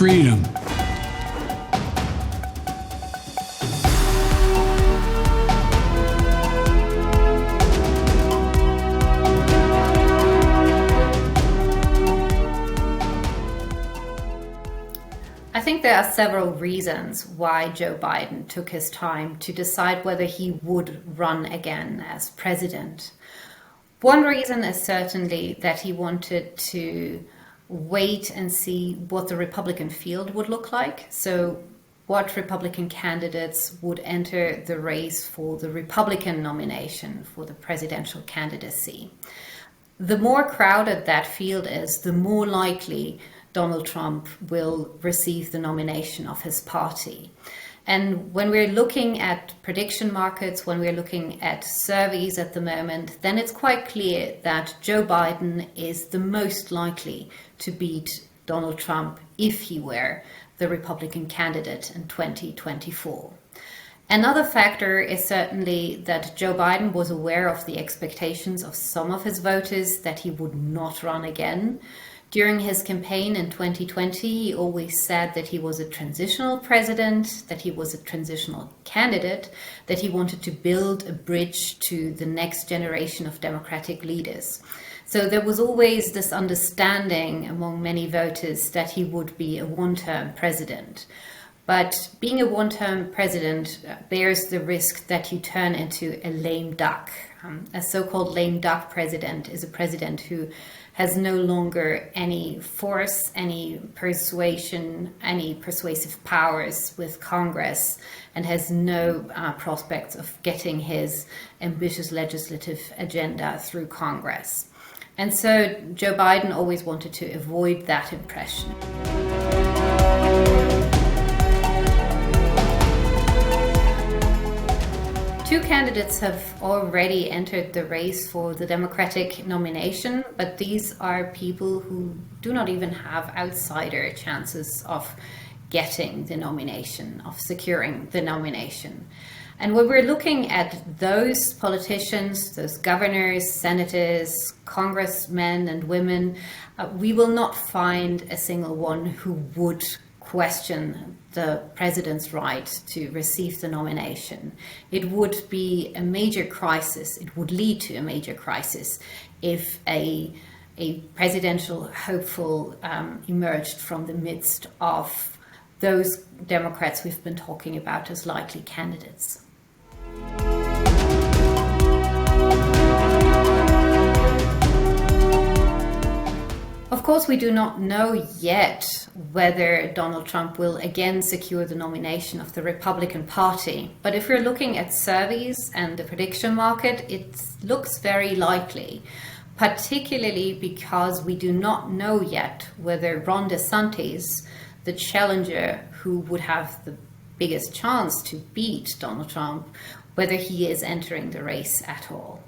freedom. I think there are several reasons why Joe Biden took his time to decide whether he would run again as president. One reason is certainly that he wanted to wait and see what the Republican field would look like. So what Republican candidates would enter the race for the Republican nomination for the presidential candidacy. The more crowded that field is, the more likely Donald Trump will receive the nomination of his party. And when we're looking at prediction markets, when we're looking at surveys at the moment, then it's quite clear that Joe Biden is the most likely to beat Donald Trump if he were the Republican candidate in 2024. Another factor is certainly that Joe Biden was aware of the expectations of some of his voters that he would not run again. During his campaign in 2020, he always said that he was a transitional president, that he was a transitional candidate, that he wanted to build a bridge to the next generation of Democratic leaders. So there was always this understanding among many voters that he would be a one-term president. But being a one-term president bears the risk that you turn into a lame duck. A so-called lame duck president is a president who has no longer any force, any persuasion, any persuasive powers with Congress, and has no prospects of getting his ambitious legislative agenda through Congress. And so Joe Biden always wanted to avoid that impression. Two candidates have already entered the race for the Democratic nomination, but these are people who do not even have outsider chances of getting the nomination, of securing the nomination. And when we're looking at those politicians, those governors, senators, congressmen and women, we will not find a single one who would question the president's right to receive the nomination. It would be a major crisis. It would lead to a major crisis if a presidential hopeful emerged from the midst of those Democrats we've been talking about as likely candidates. Of course, we do not know yet whether Donald Trump will again secure the nomination of the Republican Party. But if we're looking at surveys and the prediction market, it looks very likely, particularly because we do not know yet whether Ron DeSantis, the challenger who would have the biggest chance to beat Donald Trump, whether he is entering the race at all.